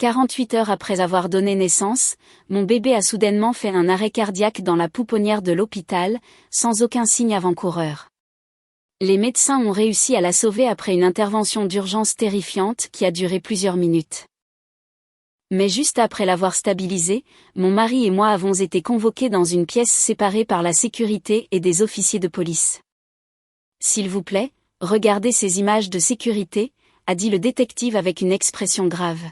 48 heures après avoir donné naissance, mon bébé a soudainement fait un arrêt cardiaque dans la pouponnière de l'hôpital, sans aucun signe avant-coureur. Les médecins ont réussi à la sauver après une intervention d'urgence terrifiante qui a duré plusieurs minutes. Mais juste après l'avoir stabilisée, mon mari et moi avons été convoqués dans une pièce séparée par la sécurité et des officiers de police. « S'il vous plaît, regardez ces images de sécurité », a dit le détective avec une expression grave.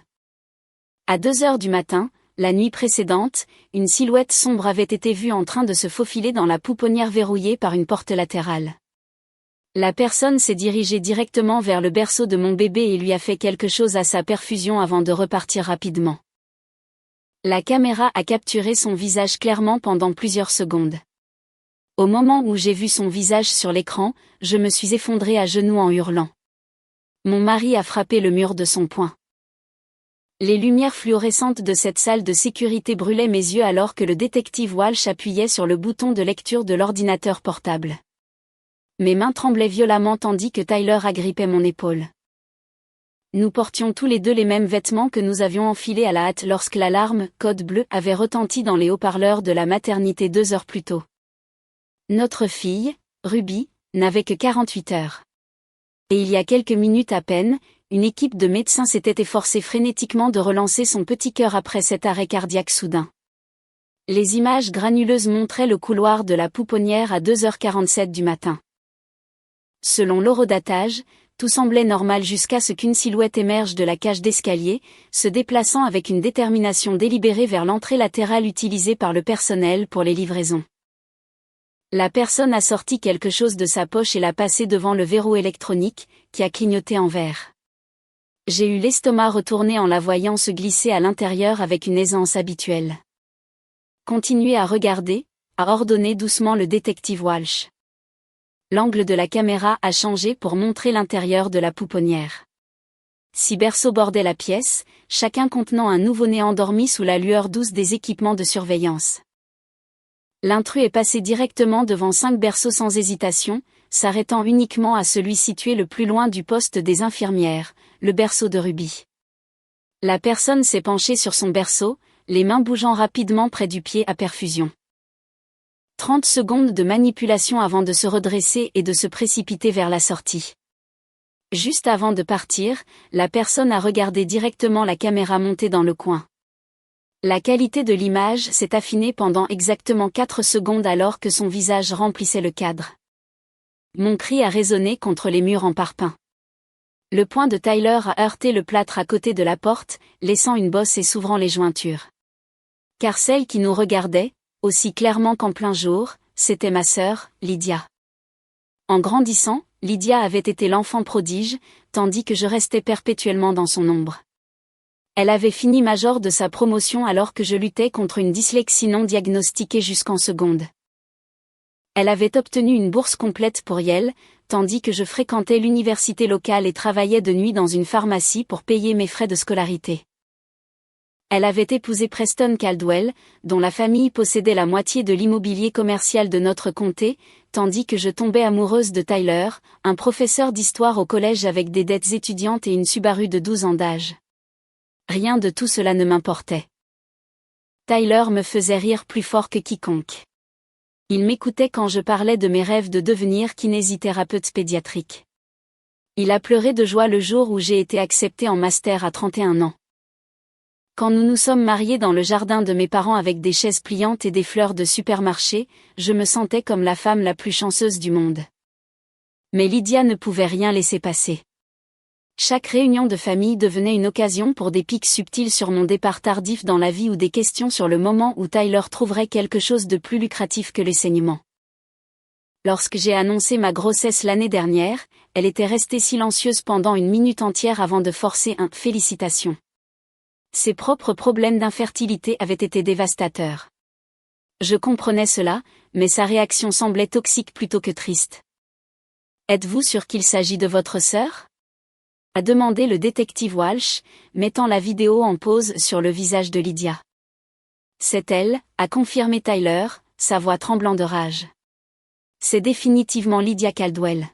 À 2 heures du matin, la nuit précédente, une silhouette sombre avait été vue en train de se faufiler dans la pouponnière verrouillée par une porte latérale. La personne s'est dirigée directement vers le berceau de mon bébé et lui a fait quelque chose à sa perfusion avant de repartir rapidement. La caméra a capturé son visage clairement pendant plusieurs secondes. Au moment où j'ai vu son visage sur l'écran, je me suis effondrée à genoux en hurlant. Mon mari a frappé le mur de son poing. Les lumières fluorescentes de cette salle de sécurité brûlaient mes yeux alors que le détective Walsh appuyait sur le bouton de lecture de l'ordinateur portable. Mes mains tremblaient violemment tandis que Tyler agrippait mon épaule. Nous portions tous les deux les mêmes vêtements que nous avions enfilés à la hâte lorsque l'alarme « Code bleu » avait retenti dans les haut-parleurs de la maternité 2 heures plus tôt. Notre fille, Ruby, n'avait que 48 heures. Et il y a quelques minutes à peine, une équipe de médecins s'était efforcée frénétiquement de relancer son petit cœur après cet arrêt cardiaque soudain. Les images granuleuses montraient le couloir de la pouponnière à 2h47 du matin. Selon l'horodatage, tout semblait normal jusqu'à ce qu'une silhouette émerge de la cage d'escalier, se déplaçant avec une détermination délibérée vers l'entrée latérale utilisée par le personnel pour les livraisons. La personne a sorti quelque chose de sa poche et l'a passé devant le verrou électronique, qui a clignoté en vert. J'ai eu l'estomac retourné en la voyant se glisser à l'intérieur avec une aisance habituelle. « Continuez à regarder », a ordonné doucement le détective Walsh. L'angle de la caméra a changé pour montrer l'intérieur de la pouponnière. 6 berceaux bordaient la pièce, chacun contenant un nouveau-né endormi sous la lueur douce des équipements de surveillance. L'intrus est passé directement devant 5 berceaux sans hésitation, s'arrêtant uniquement à celui situé le plus loin du poste des infirmières, le berceau de Ruby. La personne s'est penchée sur son berceau, les mains bougeant rapidement près du pied à perfusion. 30 secondes de manipulation avant de se redresser et de se précipiter vers la sortie. Juste avant de partir, la personne a regardé directement la caméra montée dans le coin. La qualité de l'image s'est affinée pendant exactement 4 secondes alors que son visage remplissait le cadre. Mon cri a résonné contre les murs en parpaing. Le poing de Tyler a heurté le plâtre à côté de la porte, laissant une bosse et s'ouvrant les jointures. Car celle qui nous regardait, aussi clairement qu'en plein jour, c'était ma sœur, Lydia. En grandissant, Lydia avait été l'enfant prodige, tandis que je restais perpétuellement dans son ombre. Elle avait fini major de sa promotion alors que je luttais contre une dyslexie non diagnostiquée jusqu'en seconde. Elle avait obtenu une bourse complète pour Yale, tandis que je fréquentais l'université locale et travaillais de nuit dans une pharmacie pour payer mes frais de scolarité. Elle avait épousé Preston Caldwell, dont la famille possédait la moitié de l'immobilier commercial de notre comté, tandis que je tombais amoureuse de Tyler, un professeur d'histoire au collège avec des dettes étudiantes et une Subaru de 12 ans d'âge. Rien de tout cela ne m'importait. Tyler me faisait rire plus fort que quiconque. Il m'écoutait quand je parlais de mes rêves de devenir kinésithérapeute pédiatrique. Il a pleuré de joie le jour où j'ai été acceptée en master à 31 ans. Quand nous nous sommes mariés dans le jardin de mes parents avec des chaises pliantes et des fleurs de supermarché, je me sentais comme la femme la plus chanceuse du monde. Mais Lydia ne pouvait rien laisser passer. Chaque réunion de famille devenait une occasion pour des pics subtils sur mon départ tardif dans la vie ou des questions sur le moment où Tyler trouverait quelque chose de plus lucratif que les saignements. Lorsque j'ai annoncé ma grossesse l'année dernière, elle était restée silencieuse pendant une minute entière avant de forcer un « félicitations ». Ses propres problèmes d'infertilité avaient été dévastateurs. Je comprenais cela, mais sa réaction semblait toxique plutôt que triste. « Êtes-vous sûr qu'il s'agit de votre sœur ?» a demandé le détective Walsh, mettant la vidéo en pause sur le visage de Lydia. « C'est elle », a confirmé Tyler, sa voix tremblant de rage. « C'est définitivement Lydia Caldwell. »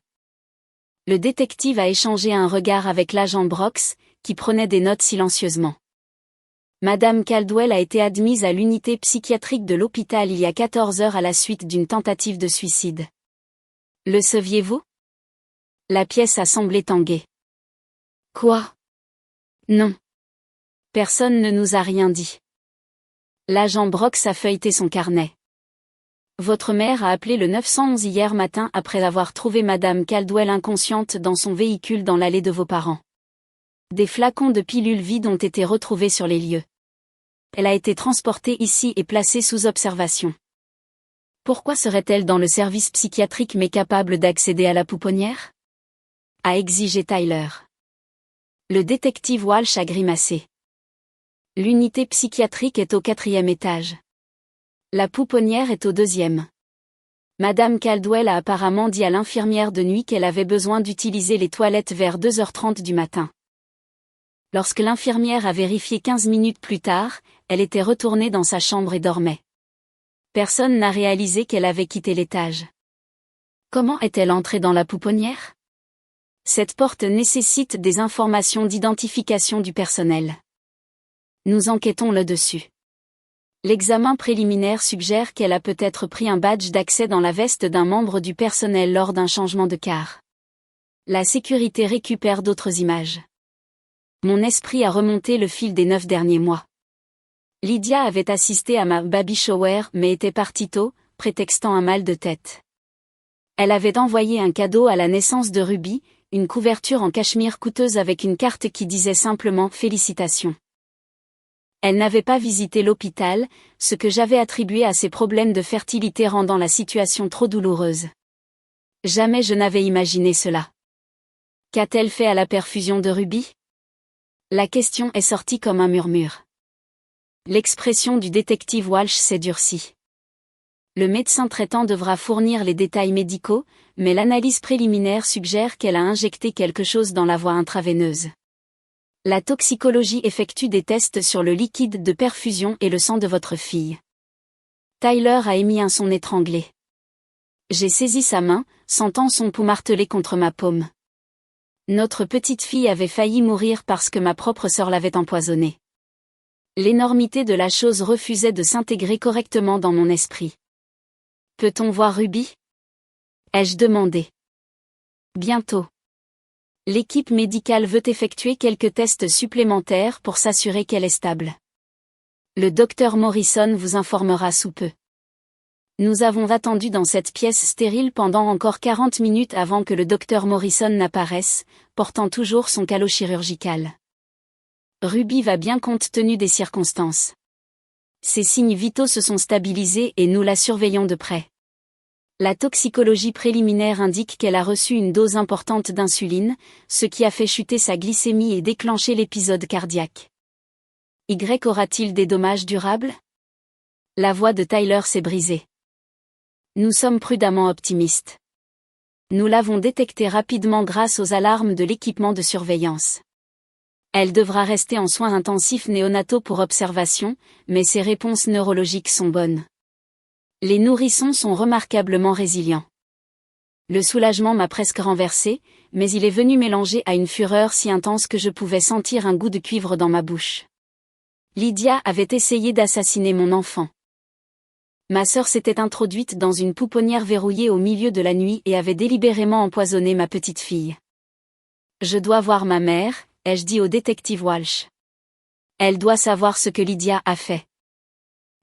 Le détective a échangé un regard avec l'agent Brox, qui prenait des notes silencieusement. Madame Caldwell a été admise à l'unité psychiatrique de l'hôpital il y a 14 heures à la suite d'une tentative de suicide. Le saviez-vous? La pièce a semblé tanguer. Quoi? Non. Personne ne nous a rien dit. L'agent Brox a feuilleté son carnet. Votre mère a appelé le 911 hier matin après avoir trouvé Madame Caldwell inconsciente dans son véhicule dans l'allée de vos parents. Des flacons de pilules vides ont été retrouvés sur les lieux. Elle a été transportée ici et placée sous observation. Pourquoi serait-elle dans le service psychiatrique mais capable d'accéder à la pouponnière? A exigé Tyler. Le détective Walsh a grimacé. L'unité psychiatrique est au 4e étage. La pouponnière est au 2e. Madame Caldwell a apparemment dit à l'infirmière de nuit qu'elle avait besoin d'utiliser les toilettes vers 2h30 du matin. Lorsque l'infirmière a vérifié 15 minutes plus tard, elle était retournée dans sa chambre et dormait. Personne n'a réalisé qu'elle avait quitté l'étage. Comment est-elle entrée dans la pouponnière? Cette porte nécessite des informations d'identification du personnel. Nous enquêtons là-dessus. L'examen préliminaire suggère qu'elle a peut-être pris un badge d'accès dans la veste d'un membre du personnel lors d'un changement de car. La sécurité récupère d'autres images. Mon esprit a remonté le fil des 9 derniers mois. Lydia avait assisté à ma baby shower mais était partie tôt, prétextant un mal de tête. Elle avait envoyé un cadeau à la naissance de Ruby, une couverture en cachemire coûteuse avec une carte qui disait simplement « Félicitations ». Elle n'avait pas visité l'hôpital, ce que j'avais attribué à ses problèmes de fertilité rendant la situation trop douloureuse. Jamais je n'avais imaginé cela. Qu'a-t-elle fait à la perfusion de Ruby? La question est sortie comme un murmure. L'expression du détective Walsh s'est durcie. Le médecin traitant devra fournir les détails médicaux, mais l'analyse préliminaire suggère qu'elle a injecté quelque chose dans la voie intraveineuse. La toxicologie effectue des tests sur le liquide de perfusion et le sang de votre fille. Tyler a émis un son étranglé. J'ai saisi sa main, sentant son pouls martelé contre ma paume. Notre petite fille avait failli mourir parce que ma propre sœur l'avait empoisonnée. L'énormité de la chose refusait de s'intégrer correctement dans mon esprit. Peut-on voir Ruby? Ai-je demandé. Bientôt. L'équipe médicale veut effectuer quelques tests supplémentaires pour s'assurer qu'elle est stable. Le docteur Morrison vous informera sous peu. Nous avons attendu dans cette pièce stérile pendant encore 40 minutes avant que le docteur Morrison n'apparaisse, portant toujours son calot chirurgical. Ruby va bien compte tenu des circonstances. Ses signes vitaux se sont stabilisés et nous la surveillons de près. La toxicologie préliminaire indique qu'elle a reçu une dose importante d'insuline, ce qui a fait chuter sa glycémie et déclencher l'épisode cardiaque. Y aura-t-il des dommages durables? La voix de Tyler s'est brisée. Nous sommes prudemment optimistes. Nous l'avons détecté rapidement grâce aux alarmes de l'équipement de surveillance. Elle devra rester en soins intensifs néonataux pour observation, mais ses réponses neurologiques sont bonnes. Les nourrissons sont remarquablement résilients. Le soulagement m'a presque renversé, mais il est venu mélanger à une fureur si intense que je pouvais sentir un goût de cuivre dans ma bouche. Lydia avait essayé d'assassiner mon enfant. Ma sœur s'était introduite dans une pouponnière verrouillée au milieu de la nuit et avait délibérément empoisonné ma petite fille. Je dois voir ma mère, ai-je dit au détective Walsh. Elle doit savoir ce que Lydia a fait.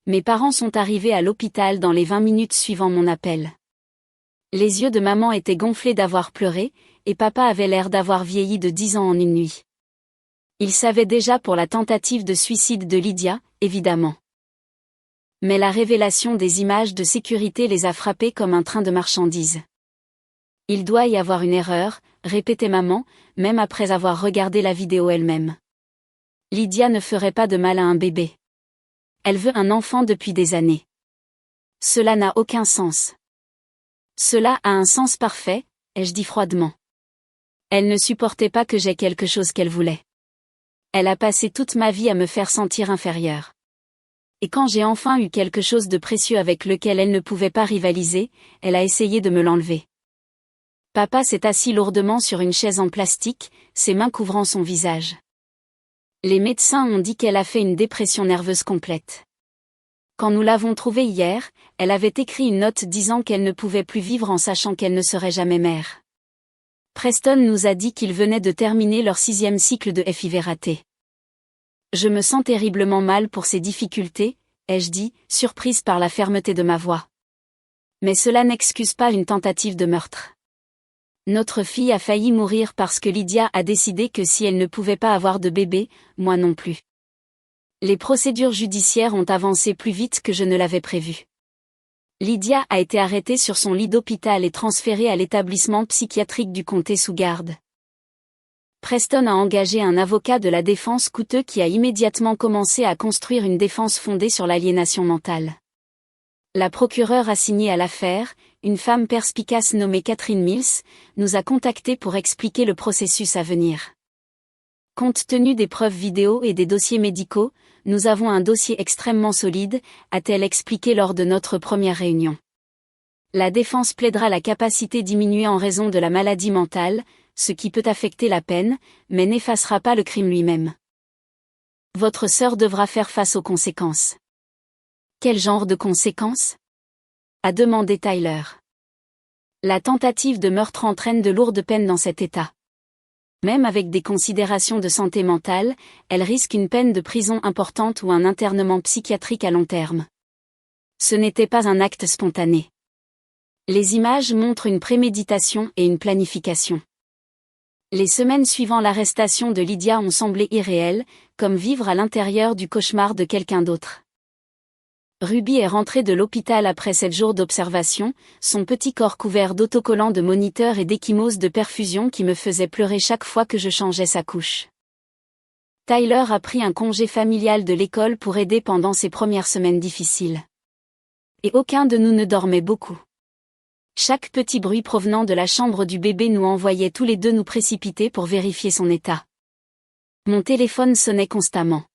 Mes parents sont arrivés à l'hôpital dans les 20 minutes suivant mon appel. Les yeux de maman étaient gonflés d'avoir pleuré, et papa avait l'air d'avoir vieilli de 10 ans en une nuit. Il savait déjà pour la tentative de suicide de Lydia, évidemment. Mais la révélation des images de sécurité les a frappés comme un train de marchandises. Il doit y avoir une erreur, répétait maman, même après avoir regardé la vidéo elle-même. Lydia ne ferait pas de mal à un bébé. Elle veut un enfant depuis des années. Cela n'a aucun sens. Cela a un sens parfait, ai-je dit froidement. Elle ne supportait pas que j'aie quelque chose qu'elle voulait. Elle a passé toute ma vie à me faire sentir inférieure. Et quand j'ai enfin eu quelque chose de précieux avec lequel elle ne pouvait pas rivaliser, elle a essayé de me l'enlever. Papa s'est assis lourdement sur une chaise en plastique, ses mains couvrant son visage. Les médecins ont dit qu'elle a fait une dépression nerveuse complète. Quand nous l'avons trouvée hier, elle avait écrit une note disant qu'elle ne pouvait plus vivre en sachant qu'elle ne serait jamais mère. Preston nous a dit qu'ils venaient de terminer leur 6e cycle de FIV raté. Je me sens terriblement mal pour ces difficultés, ai-je dit, surprise par la fermeté de ma voix. Mais cela n'excuse pas une tentative de meurtre. Notre fille a failli mourir parce que Lydia a décidé que si elle ne pouvait pas avoir de bébé, moi non plus. Les procédures judiciaires ont avancé plus vite que je ne l'avais prévu. Lydia a été arrêtée sur son lit d'hôpital et transférée à l'établissement psychiatrique du comté sous garde. Preston a engagé un avocat de la défense coûteux qui a immédiatement commencé à construire une défense fondée sur l'aliénation mentale. La procureure assignée à l'affaire, une femme perspicace nommée Catherine Mills, nous a contactés pour expliquer le processus à venir. Compte tenu des preuves vidéo et des dossiers médicaux, nous avons un dossier extrêmement solide, a-t-elle expliqué lors de notre première réunion. La défense plaidera la capacité diminuée en raison de la maladie mentale, ce qui peut affecter la peine, mais n'effacera pas le crime lui-même. Votre sœur devra faire face aux conséquences. Quel genre de conséquences ? A demandé Tyler. La tentative de meurtre entraîne de lourdes peines dans cet état. Même avec des considérations de santé mentale, elle risque une peine de prison importante ou un internement psychiatrique à long terme. Ce n'était pas un acte spontané. Les images montrent une préméditation et une planification. Les semaines suivant l'arrestation de Lydia ont semblé irréelles, comme vivre à l'intérieur du cauchemar de quelqu'un d'autre. Ruby est rentrée de l'hôpital après 7 jours d'observation, son petit corps couvert d'autocollants de moniteur et d'échymoses de perfusion qui me faisaient pleurer chaque fois que je changeais sa couche. Tyler a pris un congé familial de l'école pour aider pendant ces premières semaines difficiles. Et aucun de nous ne dormait beaucoup. Chaque petit bruit provenant de la chambre du bébé nous envoyait tous les deux nous précipiter pour vérifier son état. Mon téléphone sonnait constamment.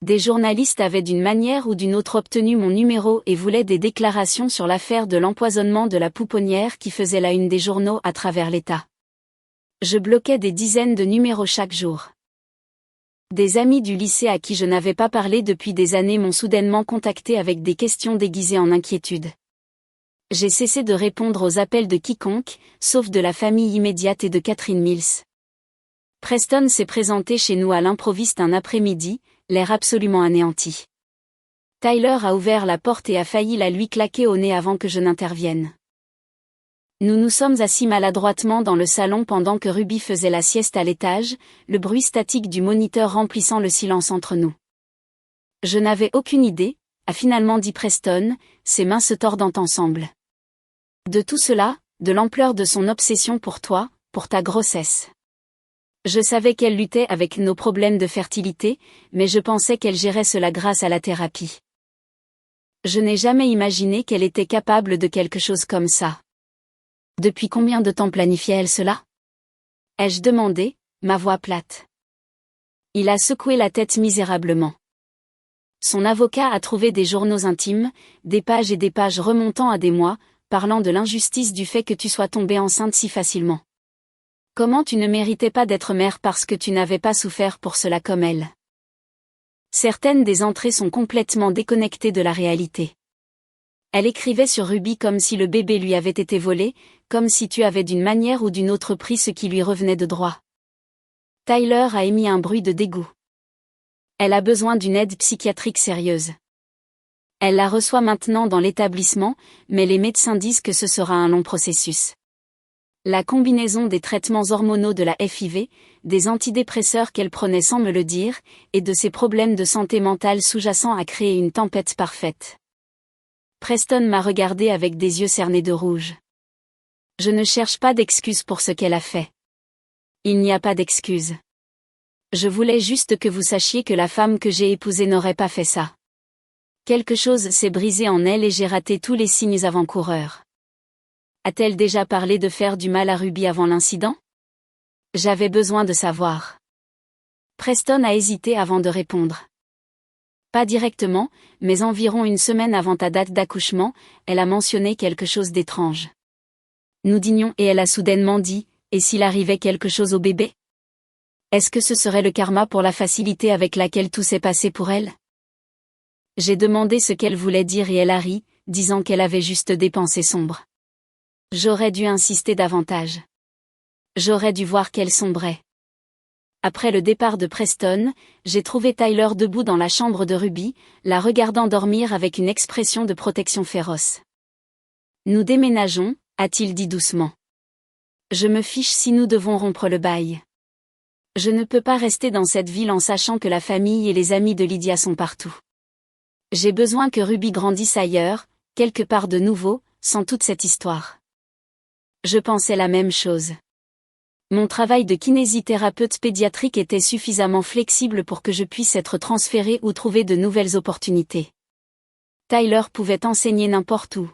Des journalistes avaient d'une manière ou d'une autre obtenu mon numéro et voulaient des déclarations sur l'affaire de l'empoisonnement de la pouponnière qui faisait la une des journaux à travers l'État. Je bloquais des dizaines de numéros chaque jour. Des amis du lycée à qui je n'avais pas parlé depuis des années m'ont soudainement contacté avec des questions déguisées en inquiétude. J'ai cessé de répondre aux appels de quiconque, sauf de la famille immédiate et de Catherine Mills. Preston s'est présenté chez nous à l'improviste un après-midi, l'air absolument anéanti. Tyler a ouvert la porte et a failli la lui claquer au nez avant que je n'intervienne. Nous nous sommes assis maladroitement dans le salon pendant que Ruby faisait la sieste à l'étage, le bruit statique du moniteur remplissant le silence entre nous. Je n'avais aucune idée, a finalement dit Preston, ses mains se tordant ensemble. De tout cela, de l'ampleur de son obsession pour toi, pour ta grossesse. Je savais qu'elle luttait avec nos problèmes de fertilité, mais je pensais qu'elle gérait cela grâce à la thérapie. Je n'ai jamais imaginé qu'elle était capable de quelque chose comme ça. Depuis combien de temps planifiait-elle cela ? Ai-je demandé, ma voix plate. Il a secoué la tête misérablement. Son avocat a trouvé des journaux intimes, des pages et des pages remontant à des mois, parlant de l'injustice du fait que tu sois tombée enceinte si facilement. Comment tu ne méritais pas d'être mère parce que tu n'avais pas souffert pour cela comme elle. Certaines des entrées sont complètement déconnectées de la réalité. Elle écrivait sur Ruby comme si le bébé lui avait été volé, comme si tu avais d'une manière ou d'une autre pris ce qui lui revenait de droit. Tyler a émis un bruit de dégoût. Elle a besoin d'une aide psychiatrique sérieuse. Elle la reçoit maintenant dans l'établissement, mais les médecins disent que ce sera un long processus. La combinaison des traitements hormonaux de la FIV, des antidépresseurs qu'elle prenait sans me le dire, et de ses problèmes de santé mentale sous-jacents a créé une tempête parfaite. Preston m'a regardé avec des yeux cernés de rouge. Je ne cherche pas d'excuses pour ce qu'elle a fait. Il n'y a pas d'excuses. Je voulais juste que vous sachiez que la femme que j'ai épousée n'aurait pas fait ça. Quelque chose s'est brisé en elle et j'ai raté tous les signes avant-coureurs. A-t-elle déjà parlé de faire du mal à Ruby avant l'incident ? J'avais besoin de savoir. Preston a hésité avant de répondre. Pas directement, mais environ une semaine avant ta date d'accouchement, elle a mentionné quelque chose d'étrange. Nous dînions et elle a soudainement dit « Et s'il arrivait quelque chose au bébé ?» Est-ce que ce serait le karma pour la facilité avec laquelle tout s'est passé pour elle? J'ai demandé ce qu'elle voulait dire et elle a ri, disant qu'elle avait juste des pensées sombres. J'aurais dû insister davantage. J'aurais dû voir qu'elle sombrait. Après le départ de Preston, j'ai trouvé Tyler debout dans la chambre de Ruby, la regardant dormir avec une expression de protection féroce. Nous déménageons, a-t-il dit doucement. Je me fiche si nous devons rompre le bail. Je ne peux pas rester dans cette ville en sachant que la famille et les amis de Lydia sont partout. J'ai besoin que Ruby grandisse ailleurs, quelque part de nouveau, sans toute cette histoire. Je pensais la même chose. Mon travail de kinésithérapeute pédiatrique était suffisamment flexible pour que je puisse être transféré ou trouver de nouvelles opportunités. Tyler pouvait enseigner n'importe où.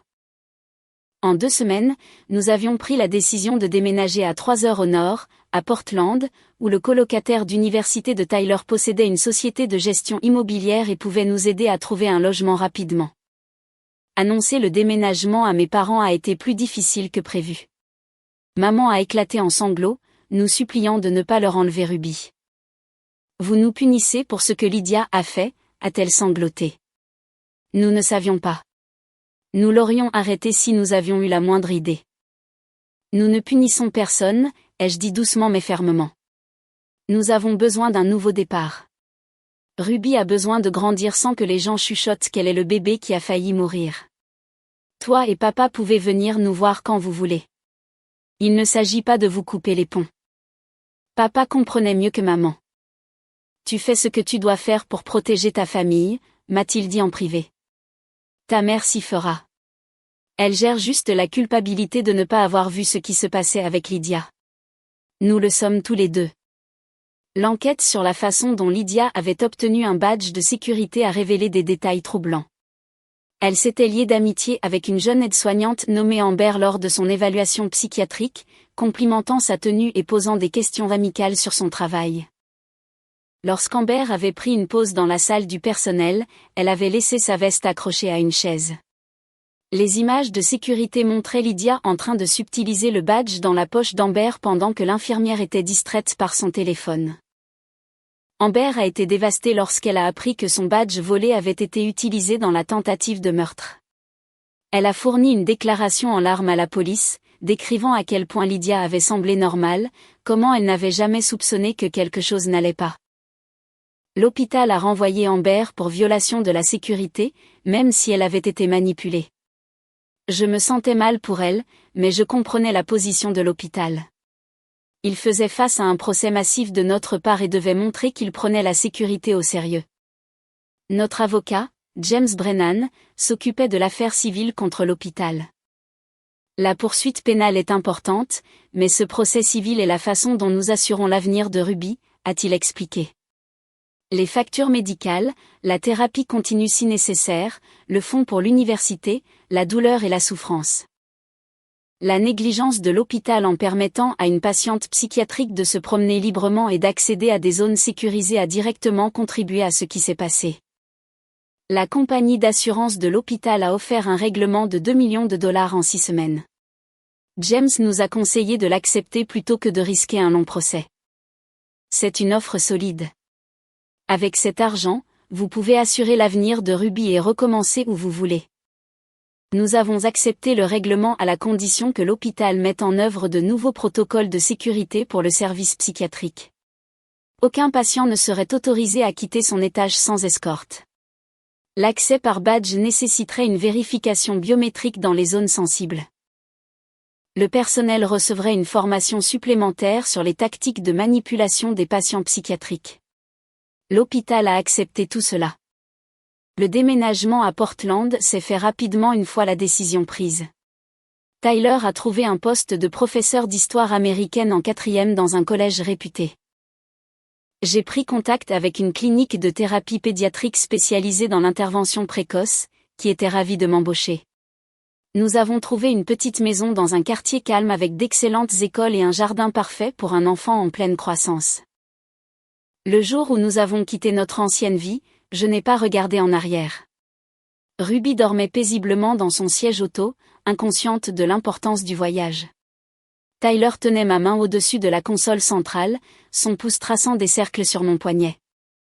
En 2 semaines, nous avions pris la décision de déménager à 3 heures au nord, à Portland, où le colocataire d'université de Tyler possédait une société de gestion immobilière et pouvait nous aider à trouver un logement rapidement. Annoncer le déménagement à mes parents a été plus difficile que prévu. Maman a éclaté en sanglots, nous suppliant de ne pas leur enlever Ruby. Vous nous punissez pour ce que Lydia a fait, a-t-elle sangloté. Nous ne savions pas. Nous l'aurions arrêtée si nous avions eu la moindre idée. Nous ne punissons personne, ai-je dit doucement mais fermement. Nous avons besoin d'un nouveau départ. Ruby a besoin de grandir sans que les gens chuchotent qu'elle est le bébé qui a failli mourir. Toi et papa pouvez venir nous voir quand vous voulez. Il ne s'agit pas de vous couper les ponts. Papa comprenait mieux que maman. Tu fais ce que tu dois faire pour protéger ta famille, m'a-t-il dit en privé. Ta mère s'y fera. Elle gère juste la culpabilité de ne pas avoir vu ce qui se passait avec Lydia. Nous le sommes tous les deux. L'enquête sur la façon dont Lydia avait obtenu un badge de sécurité a révélé des détails troublants. Elle s'était liée d'amitié avec une jeune aide-soignante nommée Amber lors de son évaluation psychiatrique, complimentant sa tenue et posant des questions amicales sur son travail. Lorsqu'Amber avait pris une pause dans la salle du personnel, elle avait laissé sa veste accrochée à une chaise. Les images de sécurité montraient Lydia en train de subtiliser le badge dans la poche d'Amber pendant que l'infirmière était distraite par son téléphone. Amber a été dévastée lorsqu'elle a appris que son badge volé avait été utilisé dans la tentative de meurtre. Elle a fourni une déclaration en larmes à la police, décrivant à quel point Lydia avait semblé normale, comment elle n'avait jamais soupçonné que quelque chose n'allait pas. L'hôpital a renvoyé Amber pour violation de la sécurité, même si elle avait été manipulée. Je me sentais mal pour elle, mais je comprenais la position de l'hôpital. Il faisait face à un procès massif de notre part et devait montrer qu'il prenait la sécurité au sérieux. Notre avocat, James Brennan, s'occupait de l'affaire civile contre l'hôpital. La poursuite pénale est importante, mais ce procès civil est la façon dont nous assurons l'avenir de Ruby, a-t-il expliqué. Les factures médicales, la thérapie continue si nécessaire, le fonds pour l'université, la douleur et la souffrance. La négligence de l'hôpital en permettant à une patiente psychiatrique de se promener librement et d'accéder à des zones sécurisées a directement contribué à ce qui s'est passé. La compagnie d'assurance de l'hôpital a offert un règlement de 2 millions de dollars en 6 semaines. James nous a conseillé de l'accepter plutôt que de risquer un long procès. C'est une offre solide. Avec cet argent, vous pouvez assurer l'avenir de Ruby et recommencer où vous voulez. Nous avons accepté le règlement à la condition que l'hôpital mette en œuvre de nouveaux protocoles de sécurité pour le service psychiatrique. Aucun patient ne serait autorisé à quitter son étage sans escorte. L'accès par badge nécessiterait une vérification biométrique dans les zones sensibles. Le personnel recevrait une formation supplémentaire sur les tactiques de manipulation des patients psychiatriques. L'hôpital a accepté tout cela. Le déménagement à Portland s'est fait rapidement une fois la décision prise. Tyler a trouvé un poste de professeur d'histoire américaine en 4e dans un collège réputé. J'ai pris contact avec une clinique de thérapie pédiatrique spécialisée dans l'intervention précoce, qui était ravie de m'embaucher. Nous avons trouvé une petite maison dans un quartier calme avec d'excellentes écoles et un jardin parfait pour un enfant en pleine croissance. Le jour où nous avons quitté notre ancienne vie, je n'ai pas regardé en arrière. Ruby dormait paisiblement dans son siège auto, inconsciente de l'importance du voyage. Tyler tenait ma main au-dessus de la console centrale, son pouce traçant des cercles sur mon poignet.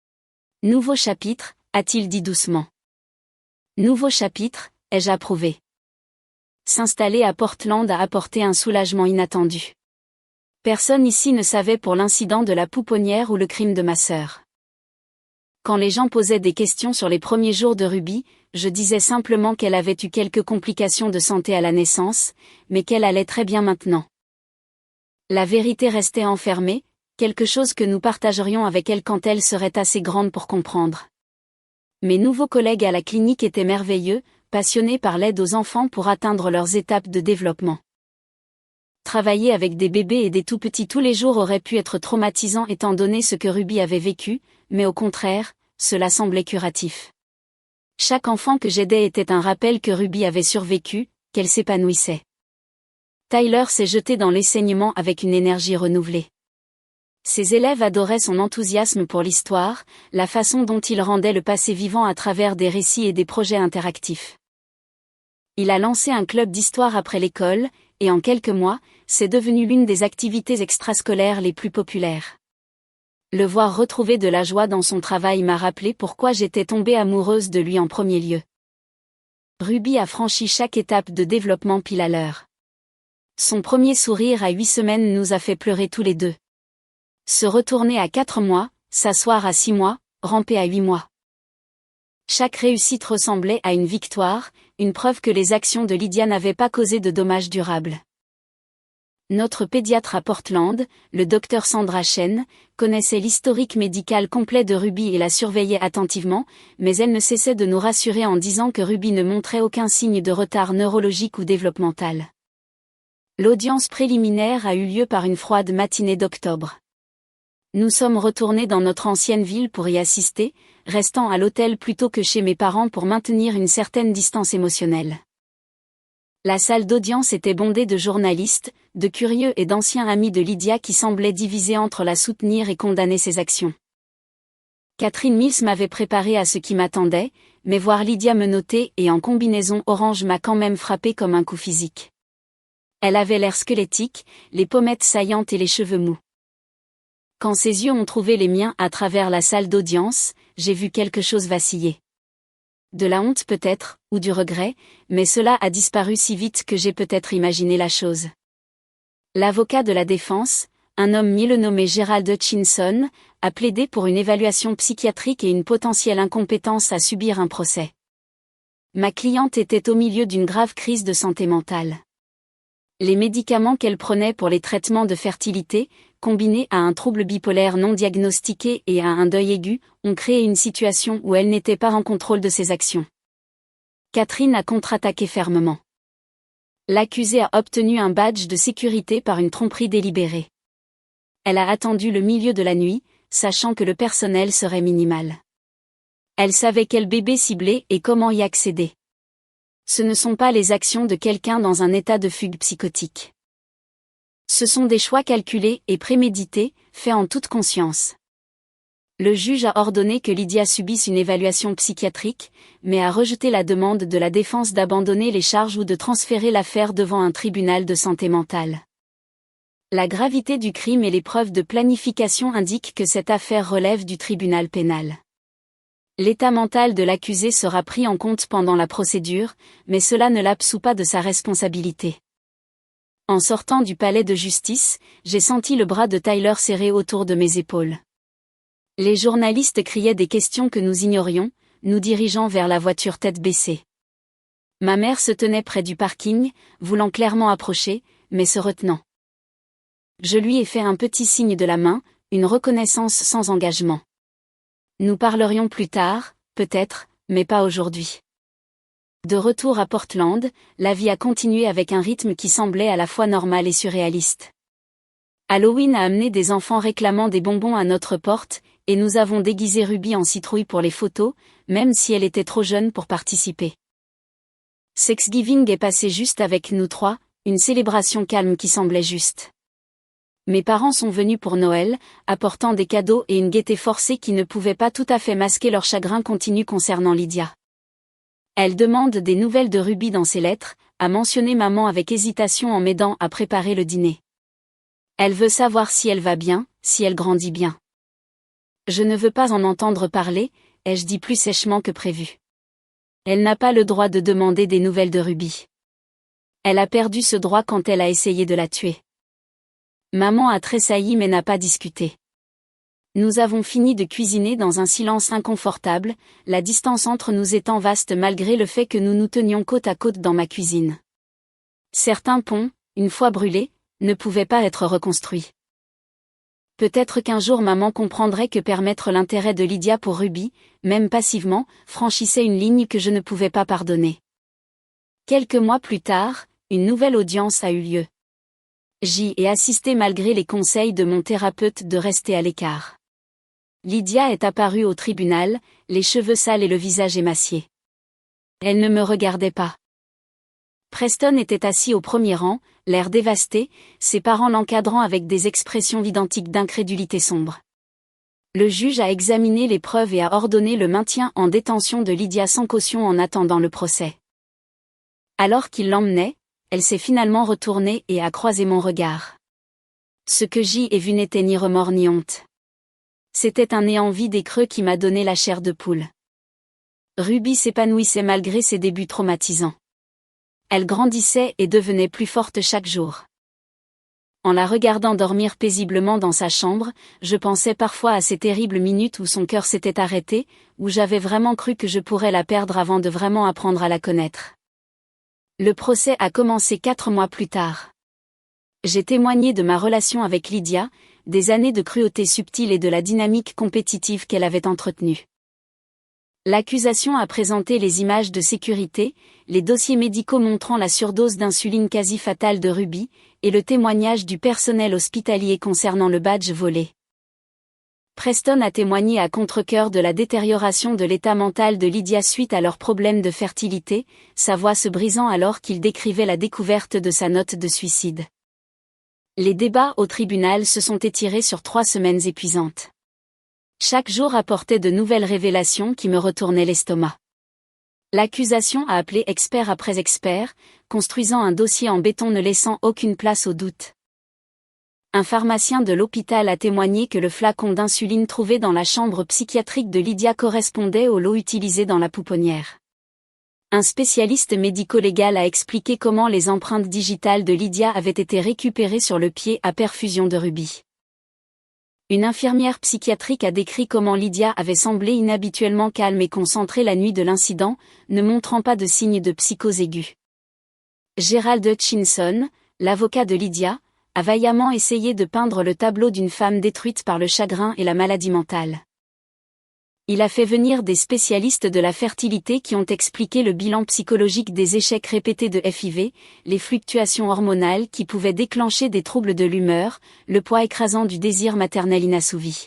« Nouveau chapitre », a-t-il dit doucement. « Nouveau chapitre », ai-je approuvé. S'installer à Portland a apporté un soulagement inattendu. Personne ici ne savait pour l'incident de la pouponnière ou le crime de ma sœur. Quand les gens posaient des questions sur les premiers jours de Ruby, je disais simplement qu'elle avait eu quelques complications de santé à la naissance, mais qu'elle allait très bien maintenant. La vérité restait enfermée, quelque chose que nous partagerions avec elle quand elle serait assez grande pour comprendre. Mes nouveaux collègues à la clinique étaient merveilleux, passionnés par l'aide aux enfants pour atteindre leurs étapes de développement. Travailler avec des bébés et des tout-petits tous les jours aurait pu être traumatisant étant donné ce que Ruby avait vécu, mais au contraire, cela semblait curatif. Chaque enfant que j'aidais était un rappel que Ruby avait survécu, qu'elle s'épanouissait. Tyler s'est jeté dans l'enseignement avec une énergie renouvelée. Ses élèves adoraient son enthousiasme pour l'histoire, la façon dont il rendait le passé vivant à travers des récits et des projets interactifs. Il a lancé un club d'histoire après l'école, et en quelques mois, c'est devenu l'une des activités extrascolaires les plus populaires. Le voir retrouver de la joie dans son travail m'a rappelé pourquoi j'étais tombée amoureuse de lui en premier lieu. Ruby a franchi chaque étape de développement pile à l'heure. Son premier sourire à 8 semaines nous a fait pleurer tous les deux. Se retourner à 4 mois, s'asseoir à 6 mois, ramper à 8 mois. Chaque réussite ressemblait à une victoire, une preuve que les actions de Lydia n'avaient pas causé de dommages durables. Notre pédiatre à Portland, le Dr Sandra Chen, connaissait l'historique médical complet de Ruby et la surveillait attentivement, mais elle ne cessait de nous rassurer en disant que Ruby ne montrait aucun signe de retard neurologique ou développemental. L'audience préliminaire a eu lieu par une froide matinée d'octobre. Nous sommes retournés dans notre ancienne ville pour y assister, restant à l'hôtel plutôt que chez mes parents pour maintenir une certaine distance émotionnelle. La salle d'audience était bondée de journalistes, de curieux et d'anciens amis de Lydia qui semblaient divisés entre la soutenir et condamner ses actions. Catherine Mills m'avait préparé à ce qui m'attendait, mais voir Lydia menottée et en combinaison orange m'a quand même frappé comme un coup physique. Elle avait l'air squelettique, les pommettes saillantes et les cheveux mous. Quand ses yeux ont trouvé les miens à travers la salle d'audience, j'ai vu quelque chose vaciller. De la honte peut-être, ou du regret, mais cela a disparu si vite que j'ai peut-être imaginé la chose. L'avocat de la défense, un homme mielleux nommé Gerald Hutchinson, a plaidé pour une évaluation psychiatrique et une potentielle incompétence à subir un procès. Ma cliente était au milieu d'une grave crise de santé mentale. Les médicaments qu'elle prenait pour les traitements de fertilité, combinés à un trouble bipolaire non diagnostiqué et à un deuil aigu, ont créé une situation où elle n'était pas en contrôle de ses actions. Catherine a contre-attaqué fermement. L'accusée a obtenu un badge de sécurité par une tromperie délibérée. Elle a attendu le milieu de la nuit, sachant que le personnel serait minimal. Elle savait quel bébé cibler et comment y accéder. Ce ne sont pas les actions de quelqu'un dans un état de fugue psychotique. Ce sont des choix calculés et prémédités, faits en toute conscience. Le juge a ordonné que Lydia subisse une évaluation psychiatrique, mais a rejeté la demande de la défense d'abandonner les charges ou de transférer l'affaire devant un tribunal de santé mentale. La gravité du crime et les preuves de planification indiquent que cette affaire relève du tribunal pénal. L'état mental de l'accusé sera pris en compte pendant la procédure, mais cela ne l'absout pas de sa responsabilité. En sortant du palais de justice, j'ai senti le bras de Tyler serré autour de mes épaules. Les journalistes criaient des questions que nous ignorions, nous dirigeant vers la voiture tête baissée. Ma mère se tenait près du parking, voulant clairement approcher, mais se retenant. Je lui ai fait un petit signe de la main, une reconnaissance sans engagement. Nous parlerions plus tard, peut-être, mais pas aujourd'hui. De retour à Portland, la vie a continué avec un rythme qui semblait à la fois normal et surréaliste. Halloween a amené des enfants réclamant des bonbons à notre porte, et nous avons déguisé Ruby en citrouille pour les photos, même si elle était trop jeune pour participer. Thanksgiving est passé juste avec nous trois, une célébration calme qui semblait juste. Mes parents sont venus pour Noël, apportant des cadeaux et une gaieté forcée qui ne pouvait pas tout à fait masquer leur chagrin continu concernant Lydia. Elle demande des nouvelles de Ruby dans ses lettres, a mentionné maman avec hésitation en m'aidant à préparer le dîner. Elle veut savoir si elle va bien, si elle grandit bien. Je ne veux pas en entendre parler, ai-je dit plus sèchement que prévu. Elle n'a pas le droit de demander des nouvelles de Ruby. Elle a perdu ce droit quand elle a essayé de la tuer. Maman a tressailli mais n'a pas discuté. Nous avons fini de cuisiner dans un silence inconfortable, la distance entre nous étant vaste malgré le fait que nous nous tenions côte à côte dans ma cuisine. Certains ponts, une fois brûlés, ne pouvaient pas être reconstruits. Peut-être qu'un jour maman comprendrait que permettre l'intérêt de Lydia pour Ruby, même passivement, franchissait une ligne que je ne pouvais pas pardonner. Quelques mois plus tard, une nouvelle audience a eu lieu. J'y ai assisté malgré les conseils de mon thérapeute de rester à l'écart. Lydia est apparue au tribunal, les cheveux sales et le visage émacié. Elle ne me regardait pas. Preston était assis au premier rang, l'air dévasté, ses parents l'encadrant avec des expressions identiques d'incrédulité sombre. Le juge a examiné les preuves et a ordonné le maintien en détention de Lydia sans caution en attendant le procès. Alors qu'il l'emmenait, elle s'est finalement retournée et a croisé mon regard. Ce que j'y ai vu n'était ni remords ni honte. C'était un néant vide et creux qui m'a donné la chair de poule. Ruby s'épanouissait malgré ses débuts traumatisants. Elle grandissait et devenait plus forte chaque jour. En la regardant dormir paisiblement dans sa chambre, je pensais parfois à ces terribles minutes où son cœur s'était arrêté, où j'avais vraiment cru que je pourrais la perdre avant de vraiment apprendre à la connaître. Le procès a commencé 4 mois plus tard. J'ai témoigné de ma relation avec Lydia, des années de cruauté subtile et de la dynamique compétitive qu'elle avait entretenue. L'accusation a présenté les images de sécurité, les dossiers médicaux montrant la surdose d'insuline quasi fatale de Ruby, et le témoignage du personnel hospitalier concernant le badge volé. Preston a témoigné à contre-cœur de la détérioration de l'état mental de Lydia suite à leurs problèmes de fertilité, sa voix se brisant alors qu'il décrivait la découverte de sa note de suicide. Les débats au tribunal se sont étirés sur 3 semaines épuisantes. Chaque jour apportait de nouvelles révélations qui me retournaient l'estomac. L'accusation a appelé expert après expert, construisant un dossier en béton ne laissant aucune place au doute. Un pharmacien de l'hôpital a témoigné que le flacon d'insuline trouvé dans la chambre psychiatrique de Lydia correspondait au lot utilisé dans la pouponnière. Un spécialiste médico-légal a expliqué comment les empreintes digitales de Lydia avaient été récupérées sur le pied à perfusion de Ruby. Une infirmière psychiatrique a décrit comment Lydia avait semblé inhabituellement calme et concentrée la nuit de l'incident, ne montrant pas de signes de psychose aiguë. Gerald Hutchinson, l'avocat de Lydia, a vaillamment essayé de peindre le tableau d'une femme détruite par le chagrin et la maladie mentale. Il a fait venir des spécialistes de la fertilité qui ont expliqué le bilan psychologique des échecs répétés de FIV, les fluctuations hormonales qui pouvaient déclencher des troubles de l'humeur, le poids écrasant du désir maternel inassouvi.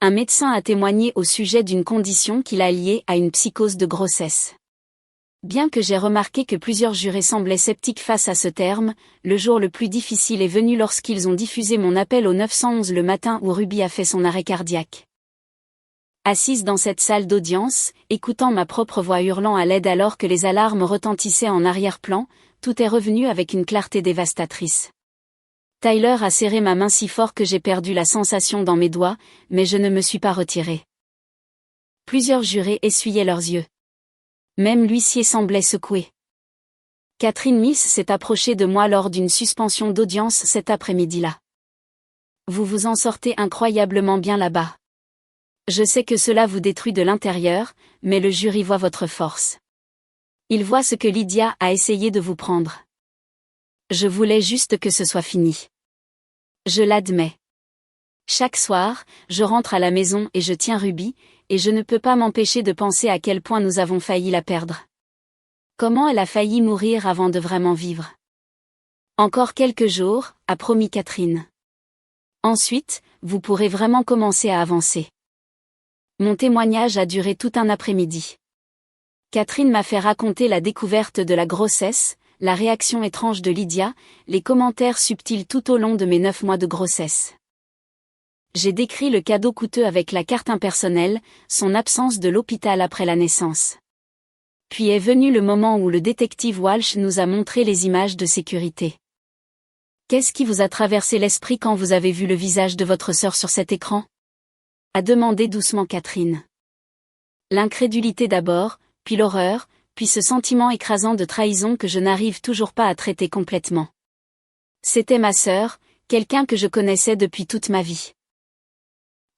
Un médecin a témoigné au sujet d'une condition qu'il a liée à une psychose de grossesse. Bien que j'ai remarqué que plusieurs jurés semblaient sceptiques face à ce terme, le jour le plus difficile est venu lorsqu'ils ont diffusé mon appel au 911 le matin où Ruby a fait son arrêt cardiaque. Assise dans cette salle d'audience, écoutant ma propre voix hurlant à l'aide alors que les alarmes retentissaient en arrière-plan, tout est revenu avec une clarté dévastatrice. Tyler a serré ma main si fort que j'ai perdu la sensation dans mes doigts, mais je ne me suis pas retirée. Plusieurs jurés essuyaient leurs yeux. Même l'huissier semblait secoué. Catherine Miss s'est approchée de moi lors d'une suspension d'audience cet après-midi-là. Vous vous en sortez incroyablement bien là-bas. Je sais que cela vous détruit de l'intérieur, mais le jury voit votre force. Il voit ce que Lydia a essayé de vous prendre. Je voulais juste que ce soit fini. Je l'admets. Chaque soir, je rentre à la maison et je tiens Ruby, et je ne peux pas m'empêcher de penser à quel point nous avons failli la perdre. Comment elle a failli mourir avant de vraiment vivre. Encore quelques jours, a promis Catherine. Ensuite, vous pourrez vraiment commencer à avancer. Mon témoignage a duré tout un après-midi. Catherine m'a fait raconter la découverte de la grossesse, la réaction étrange de Lydia, les commentaires subtils tout au long de mes 9 mois de grossesse. J'ai décrit le cadeau coûteux avec la carte impersonnelle, son absence de l'hôpital après la naissance. Puis est venu le moment où le détective Walsh nous a montré les images de sécurité. Qu'est-ce qui vous a traversé l'esprit quand vous avez vu le visage de votre sœur sur cet écran? A demandé doucement Catherine. L'incrédulité d'abord, puis l'horreur, puis ce sentiment écrasant de trahison que je n'arrive toujours pas à traiter complètement. C'était ma sœur, quelqu'un que je connaissais depuis toute ma vie.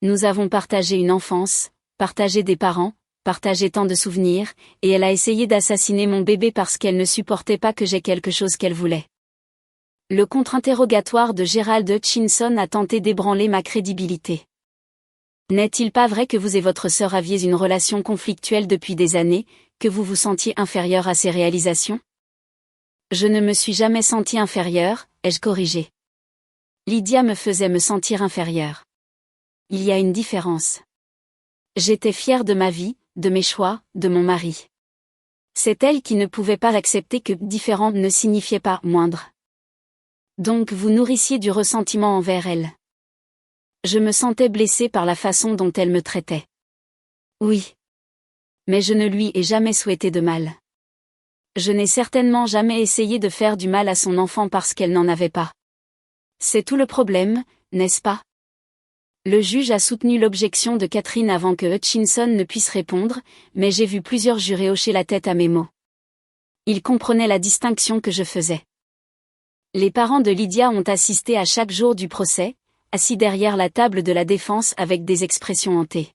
Nous avons partagé une enfance, partagé des parents, partagé tant de souvenirs, et elle a essayé d'assassiner mon bébé parce qu'elle ne supportait pas que j'aie quelque chose qu'elle voulait. Le contre-interrogatoire de Gerald Hutchinson a tenté d'ébranler ma crédibilité. N'est-il pas vrai que vous et votre sœur aviez une relation conflictuelle depuis des années, que vous vous sentiez inférieur à ses réalisations? Je ne me suis jamais sentie inférieure, ai-je corrigé. Lydia me faisait me sentir inférieure. Il y a une différence. J'étais fière de ma vie, de mes choix, de mon mari. C'est elle qui ne pouvait pas accepter que différente ne signifiait pas moindre. Donc vous nourrissiez du ressentiment envers elle. Je me sentais blessée par la façon dont elle me traitait. Oui. Mais je ne lui ai jamais souhaité de mal. Je n'ai certainement jamais essayé de faire du mal à son enfant parce qu'elle n'en avait pas. C'est tout le problème, n'est-ce pas? Le juge a soutenu l'objection de Catherine avant que Hutchinson ne puisse répondre, mais j'ai vu plusieurs jurés hocher la tête à mes mots. Ils comprenaient la distinction que je faisais. Les parents de Lydia ont assisté à chaque jour du procès, assis derrière la table de la défense avec des expressions hantées.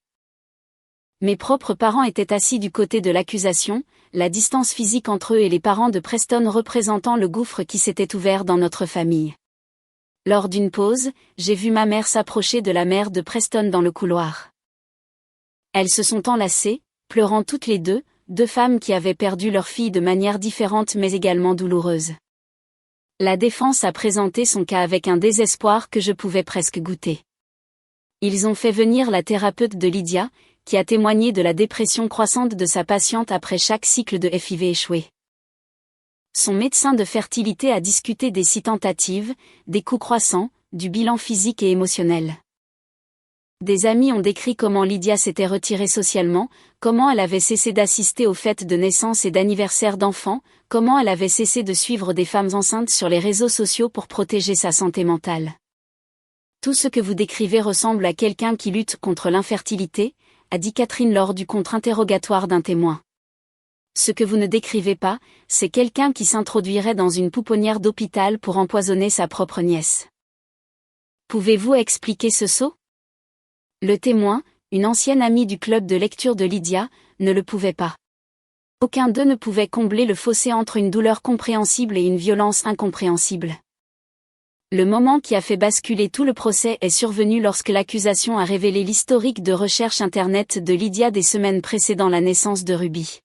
Mes propres parents étaient assis du côté de l'accusation, la distance physique entre eux et les parents de Preston représentant le gouffre qui s'était ouvert dans notre famille. Lors d'une pause, j'ai vu ma mère s'approcher de la mère de Preston dans le couloir. Elles se sont enlacées, pleurant toutes les deux femmes qui avaient perdu leur fille de manière différente mais également douloureuse. La défense a présenté son cas avec un désespoir que je pouvais presque goûter. Ils ont fait venir la thérapeute de Lydia, qui a témoigné de la dépression croissante de sa patiente après chaque cycle de FIV échoué. Son médecin de fertilité a discuté des 6 tentatives, des coûts croissants, du bilan physique et émotionnel. Des amis ont décrit comment Lydia s'était retirée socialement, comment elle avait cessé d'assister aux fêtes de naissance et d'anniversaire d'enfants, comment elle avait cessé de suivre des femmes enceintes sur les réseaux sociaux pour protéger sa santé mentale. Tout ce que vous décrivez ressemble à quelqu'un qui lutte contre l'infertilité, a dit Catherine lors du contre-interrogatoire d'un témoin. Ce que vous ne décrivez pas, c'est quelqu'un qui s'introduirait dans une pouponnière d'hôpital pour empoisonner sa propre nièce. Pouvez-vous expliquer ce saut? Le témoin, une ancienne amie du club de lecture de Lydia, ne le pouvait pas. Aucun d'eux ne pouvait combler le fossé entre une douleur compréhensible et une violence incompréhensible. Le moment qui a fait basculer tout le procès est survenu lorsque l'accusation a révélé l'historique de recherche Internet de Lydia des semaines précédant la naissance de Ruby.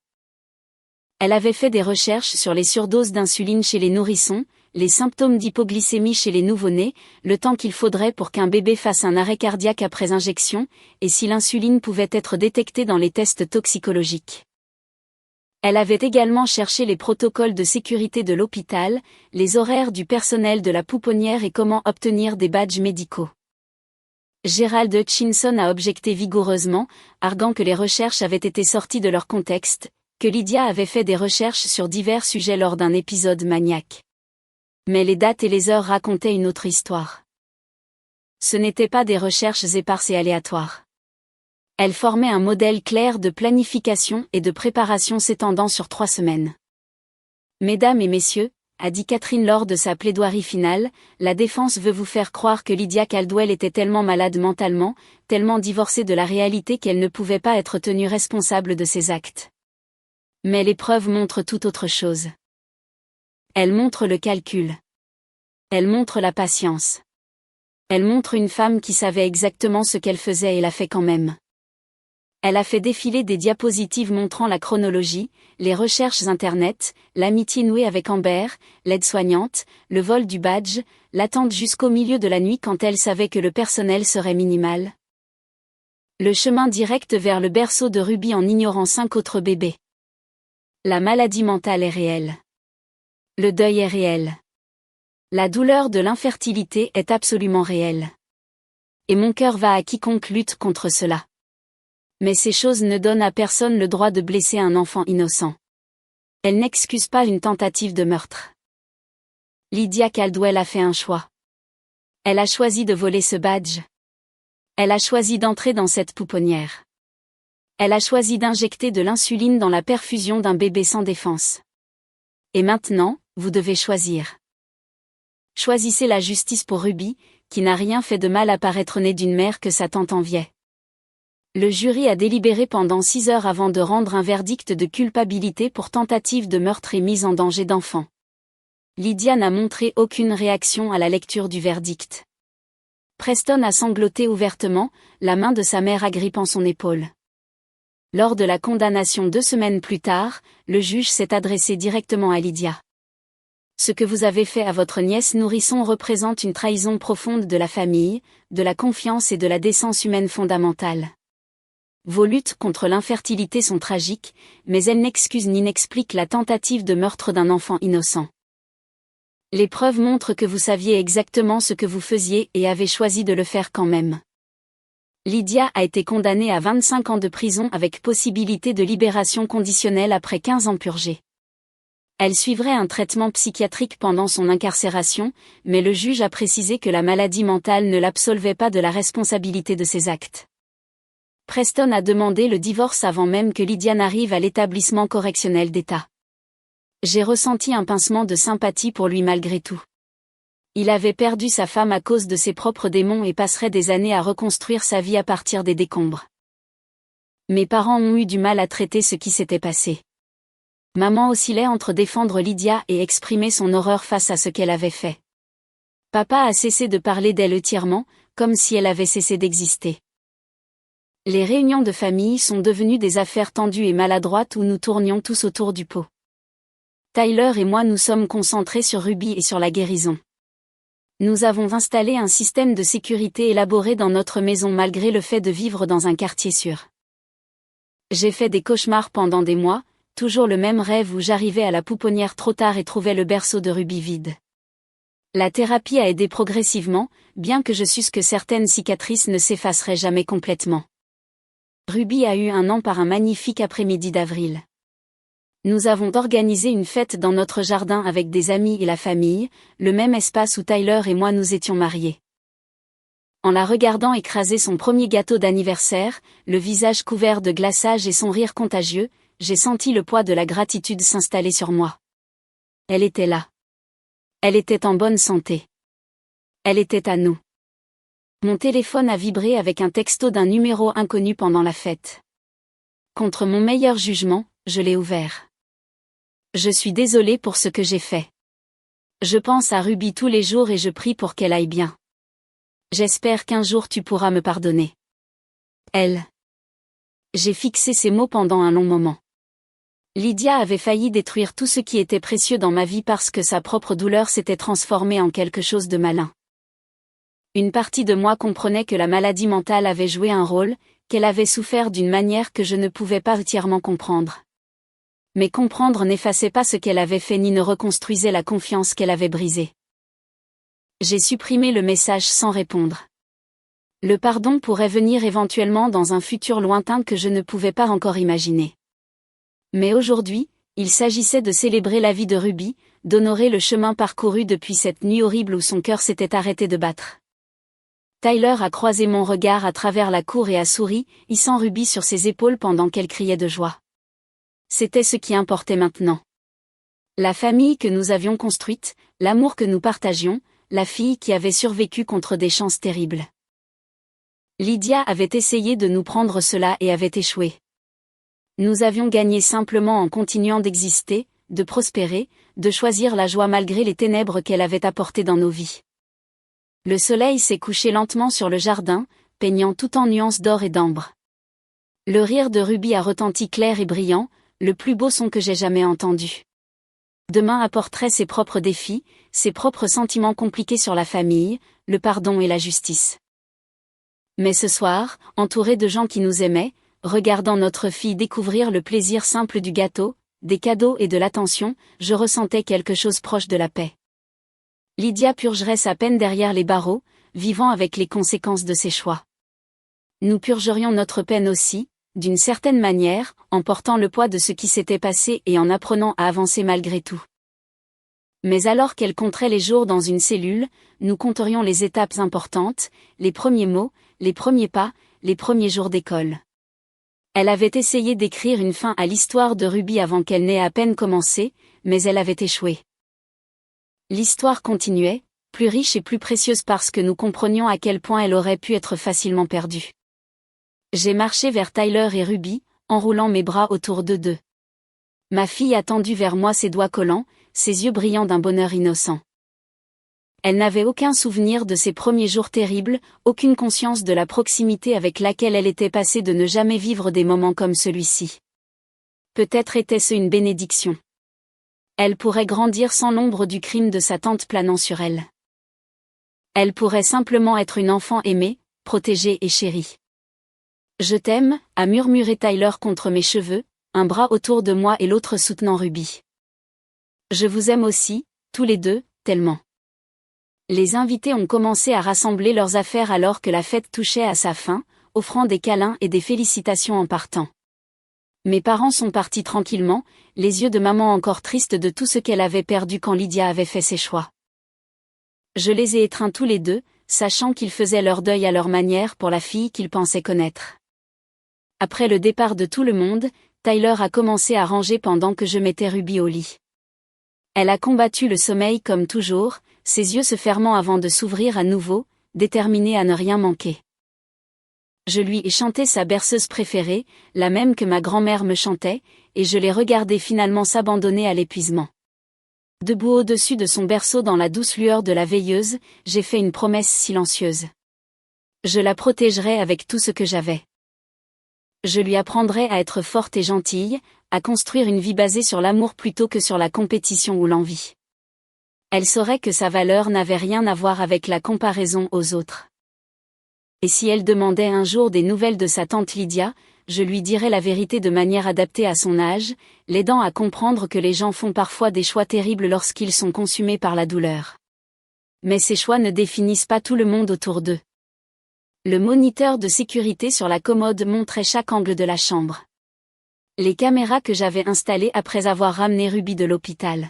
Elle avait fait des recherches sur les surdoses d'insuline chez les nourrissons, les symptômes d'hypoglycémie chez les nouveau-nés, le temps qu'il faudrait pour qu'un bébé fasse un arrêt cardiaque après injection, et si l'insuline pouvait être détectée dans les tests toxicologiques. Elle avait également cherché les protocoles de sécurité de l'hôpital, les horaires du personnel de la pouponnière et comment obtenir des badges médicaux. Gerald Hutchinson a objecté vigoureusement, arguant que les recherches avaient été sorties de leur contexte, que Lydia avait fait des recherches sur divers sujets lors d'un épisode maniaque. Mais les dates et les heures racontaient une autre histoire. Ce n'étaient pas des recherches éparses et aléatoires. Elles formaient un modèle clair de planification et de préparation s'étendant sur 3 semaines. Mesdames et messieurs, a dit Catherine lors de sa plaidoirie finale, la défense veut vous faire croire que Lydia Caldwell était tellement malade mentalement, tellement divorcée de la réalité qu'elle ne pouvait pas être tenue responsable de ses actes. Mais les preuves montrent tout autre chose. Elles montrent le calcul. Elles montrent la patience. Elles montrent une femme qui savait exactement ce qu'elle faisait et l'a fait quand même. Elle a fait défiler des diapositives montrant la chronologie, les recherches Internet, l'amitié nouée avec Amber, l'aide-soignante, le vol du badge, l'attente jusqu'au milieu de la nuit quand elle savait que le personnel serait minimal. Le chemin direct vers le berceau de Ruby en ignorant 5 autres bébés. La maladie mentale est réelle. Le deuil est réel. La douleur de l'infertilité est absolument réelle. Et mon cœur va à quiconque lutte contre cela. Mais ces choses ne donnent à personne le droit de blesser un enfant innocent. Elles n'excusent pas une tentative de meurtre. Lydia Caldwell a fait un choix. Elle a choisi de voler ce badge. Elle a choisi d'entrer dans cette pouponnière. Elle a choisi d'injecter de l'insuline dans la perfusion d'un bébé sans défense. Et maintenant, vous devez choisir. Choisissez la justice pour Ruby, qui n'a rien fait de mal à paraître née d'une mère que sa tante enviait. Le jury a délibéré pendant 6 heures avant de rendre un verdict de culpabilité pour tentative de meurtre et mise en danger d'enfant. Lydia n'a montré aucune réaction à la lecture du verdict. Preston a sangloté ouvertement, la main de sa mère agrippant son épaule. Lors de la condamnation 2 semaines plus tard, le juge s'est adressé directement à Lydia. Ce que vous avez fait à votre nièce nourrisson représente une trahison profonde de la famille, de la confiance et de la décence humaine fondamentale. Vos luttes contre l'infertilité sont tragiques, mais elles n'excusent ni n'expliquent la tentative de meurtre d'un enfant innocent. Les preuves montrent que vous saviez exactement ce que vous faisiez et avez choisi de le faire quand même. Lydia a été condamnée à 25 ans de prison avec possibilité de libération conditionnelle après 15 ans purgés. Elle suivrait un traitement psychiatrique pendant son incarcération, mais le juge a précisé que la maladie mentale ne l'absolvait pas de la responsabilité de ses actes. Preston a demandé le divorce avant même que Lydia n'arrive à l'établissement correctionnel d'État. J'ai ressenti un pincement de sympathie pour lui malgré tout. Il avait perdu sa femme à cause de ses propres démons et passerait des années à reconstruire sa vie à partir des décombres. Mes parents ont eu du mal à traiter ce qui s'était passé. Maman oscillait entre défendre Lydia et exprimer son horreur face à ce qu'elle avait fait. Papa a cessé de parler d'elle entièrement, comme si elle avait cessé d'exister. Les réunions de famille sont devenues des affaires tendues et maladroites où nous tournions tous autour du pot. Tyler et moi nous sommes concentrés sur Ruby et sur la guérison. Nous avons installé un système de sécurité élaboré dans notre maison malgré le fait de vivre dans un quartier sûr. J'ai fait des cauchemars pendant des mois, toujours le même rêve où j'arrivais à la pouponnière trop tard et trouvais le berceau de Ruby vide. La thérapie a aidé progressivement, bien que je susse que certaines cicatrices ne s'effaceraient jamais complètement. Ruby a eu 1 an par un magnifique après-midi d'avril. Nous avons organisé une fête dans notre jardin avec des amis et la famille, le même espace où Tyler et moi nous étions mariés. En la regardant écraser son premier gâteau d'anniversaire, le visage couvert de glaçage et son rire contagieux, j'ai senti le poids de la gratitude s'installer sur moi. Elle était là. Elle était en bonne santé. Elle était à nous. Mon téléphone a vibré avec un texto d'un numéro inconnu pendant la fête. Contre mon meilleur jugement, je l'ai ouvert. Je suis désolée pour ce que j'ai fait. Je pense à Ruby tous les jours et je prie pour qu'elle aille bien. J'espère qu'un jour tu pourras me pardonner. Elle. J'ai fixé ces mots pendant un long moment. Lydia avait failli détruire tout ce qui était précieux dans ma vie parce que sa propre douleur s'était transformée en quelque chose de malin. Une partie de moi comprenait que la maladie mentale avait joué un rôle, qu'elle avait souffert d'une manière que je ne pouvais pas entièrement comprendre. Mais comprendre n'effaçait pas ce qu'elle avait fait ni ne reconstruisait la confiance qu'elle avait brisée. J'ai supprimé le message sans répondre. Le pardon pourrait venir éventuellement dans un futur lointain que je ne pouvais pas encore imaginer. Mais aujourd'hui, il s'agissait de célébrer la vie de Ruby, d'honorer le chemin parcouru depuis cette nuit horrible où son cœur s'était arrêté de battre. Tyler a croisé mon regard à travers la cour et a souri, hissant Ruby sur ses épaules pendant qu'elle criait de joie. C'était ce qui importait maintenant. La famille que nous avions construite, l'amour que nous partagions, la fille qui avait survécu contre des chances terribles. Lydia avait essayé de nous prendre cela et avait échoué. Nous avions gagné simplement en continuant d'exister, de prospérer, de choisir la joie malgré les ténèbres qu'elle avait apportées dans nos vies. Le soleil s'est couché lentement sur le jardin, peignant tout en nuances d'or et d'ambre. Le rire de Ruby a retenti clair et brillant, le plus beau son que j'ai jamais entendu. Demain apporterait ses propres défis, ses propres sentiments compliqués sur la famille, le pardon et la justice. Mais ce soir, entouré de gens qui nous aimaient, regardant notre fille découvrir le plaisir simple du gâteau, des cadeaux et de l'attention, je ressentais quelque chose proche de la paix. Lydia purgerait sa peine derrière les barreaux, vivant avec les conséquences de ses choix. Nous purgerions notre peine aussi, d'une certaine manière, en portant le poids de ce qui s'était passé et en apprenant à avancer malgré tout. Mais alors qu'elle compterait les jours dans une cellule, nous compterions les étapes importantes, les premiers mots, les premiers pas, les premiers jours d'école. Elle avait essayé d'écrire une fin à l'histoire de Ruby avant qu'elle n'ait à peine commencé, mais elle avait échoué. L'histoire continuait, plus riche et plus précieuse parce que nous comprenions à quel point elle aurait pu être facilement perdue. J'ai marché vers Tyler et Ruby, enroulant mes bras autour d'eux deux. Ma fille a tendu vers moi ses doigts collants, ses yeux brillants d'un bonheur innocent. Elle n'avait aucun souvenir de ses premiers jours terribles, aucune conscience de la proximité avec laquelle elle était passée de ne jamais vivre des moments comme celui-ci. Peut-être était-ce une bénédiction. Elle pourrait grandir sans l'ombre du crime de sa tante planant sur elle. Elle pourrait simplement être une enfant aimée, protégée et chérie. Je t'aime, a murmuré Tyler contre mes cheveux, un bras autour de moi et l'autre soutenant Ruby. Je vous aime aussi, tous les deux, tellement. Les invités ont commencé à rassembler leurs affaires alors que la fête touchait à sa fin, offrant des câlins et des félicitations en partant. Mes parents sont partis tranquillement, les yeux de maman encore tristes de tout ce qu'elle avait perdu quand Lydia avait fait ses choix. Je les ai étreints tous les deux, sachant qu'ils faisaient leur deuil à leur manière pour la fille qu'ils pensaient connaître. Après le départ de tout le monde, Tyler a commencé à ranger pendant que je mettais Ruby au lit. Elle a combattu le sommeil comme toujours, ses yeux se fermant avant de s'ouvrir à nouveau, déterminée à ne rien manquer. Je lui ai chanté sa berceuse préférée, la même que ma grand-mère me chantait, et je l'ai regardée finalement s'abandonner à l'épuisement. Debout au-dessus de son berceau dans la douce lueur de la veilleuse, j'ai fait une promesse silencieuse. Je la protégerai avec tout ce que j'avais. Je lui apprendrai à être forte et gentille, à construire une vie basée sur l'amour plutôt que sur la compétition ou l'envie. Elle saurait que sa valeur n'avait rien à voir avec la comparaison aux autres. Et si elle demandait un jour des nouvelles de sa tante Lydia, je lui dirais la vérité de manière adaptée à son âge, l'aidant à comprendre que les gens font parfois des choix terribles lorsqu'ils sont consumés par la douleur. Mais ces choix ne définissent pas tout le monde autour d'eux. Le moniteur de sécurité sur la commode montrait chaque angle de la chambre. Les caméras que j'avais installées après avoir ramené Ruby de l'hôpital.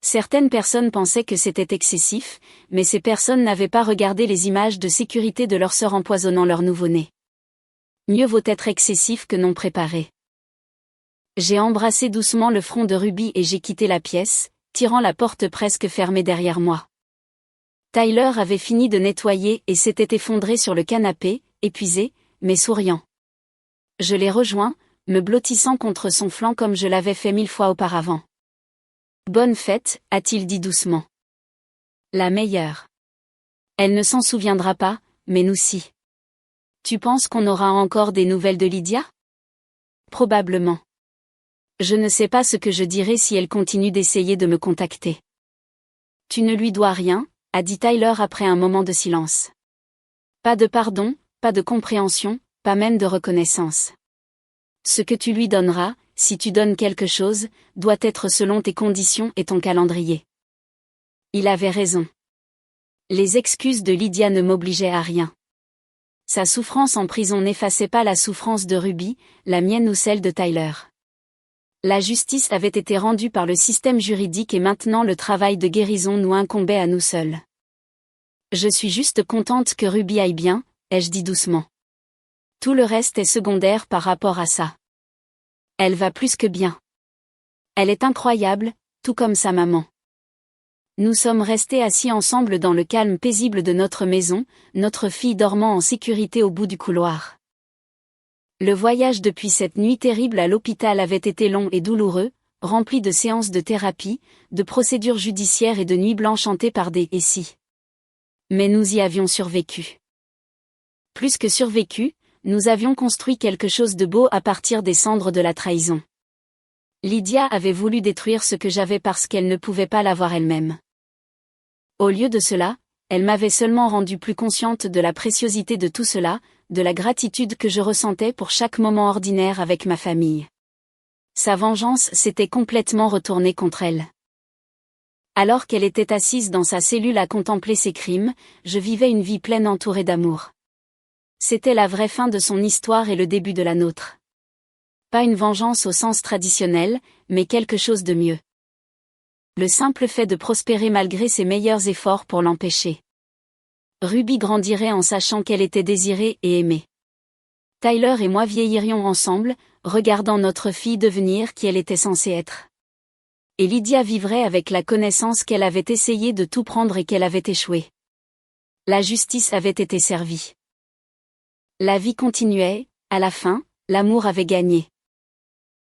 Certaines personnes pensaient que c'était excessif, mais ces personnes n'avaient pas regardé les images de sécurité de leur sœur empoisonnant leur nouveau-né. Mieux vaut être excessif que non préparé. J'ai embrassé doucement le front de Ruby et j'ai quitté la pièce, tirant la porte presque fermée derrière moi. Tyler avait fini de nettoyer et s'était effondré sur le canapé, épuisé, mais souriant. Je l'ai rejoint, me blottissant contre son flanc comme je l'avais fait 1000 fois auparavant. Bonne fête, a-t-il dit doucement. La meilleure. Elle ne s'en souviendra pas, mais nous si. Tu penses qu'on aura encore des nouvelles de Lydia? Probablement. Je ne sais pas ce que je dirai si elle continue d'essayer de me contacter. Tu ne lui dois rien, a dit Tyler après un moment de silence. Pas de pardon, pas de compréhension, pas même de reconnaissance. Ce que tu lui donneras, si tu donnes quelque chose, doit être selon tes conditions et ton calendrier. Il avait raison. Les excuses de Lydia ne m'obligeaient à rien. Sa souffrance en prison n'effaçait pas la souffrance de Ruby, la mienne ou celle de Tyler. La justice avait été rendue par le système juridique et maintenant le travail de guérison nous incombait à nous seuls. Je suis juste contente que Ruby aille bien, ai-je dit doucement. Tout le reste est secondaire par rapport à ça. Elle va plus que bien. Elle est incroyable, tout comme sa maman. Nous sommes restés assis ensemble dans le calme paisible de notre maison, notre fille dormant en sécurité au bout du couloir. Le voyage depuis cette nuit terrible à l'hôpital avait été long et douloureux, rempli de séances de thérapie, de procédures judiciaires et de nuits blanches hantées par des « et si ». Mais nous y avions survécu. Plus que survécu, nous avions construit quelque chose de beau à partir des cendres de la trahison. Lydia avait voulu détruire ce que j'avais parce qu'elle ne pouvait pas l'avoir elle-même. Au lieu de cela, elle m'avait seulement rendue plus consciente de la préciosité de tout cela, de la gratitude que je ressentais pour chaque moment ordinaire avec ma famille. Sa vengeance s'était complètement retournée contre elle. Alors qu'elle était assise dans sa cellule à contempler ses crimes, je vivais une vie pleine entourée d'amour. C'était la vraie fin de son histoire et le début de la nôtre. Pas une vengeance au sens traditionnel, mais quelque chose de mieux. le simple fait de prospérer malgré ses meilleurs efforts pour l'empêcher. Ruby grandirait en sachant qu'elle était désirée et aimée. Tyler et moi vieillirions ensemble, regardant notre fille devenir qui elle était censée être. Et Lydia vivrait avec la connaissance qu'elle avait essayé de tout prendre et qu'elle avait échoué. La justice avait été servie. La vie continuait, à la fin, l'amour avait gagné.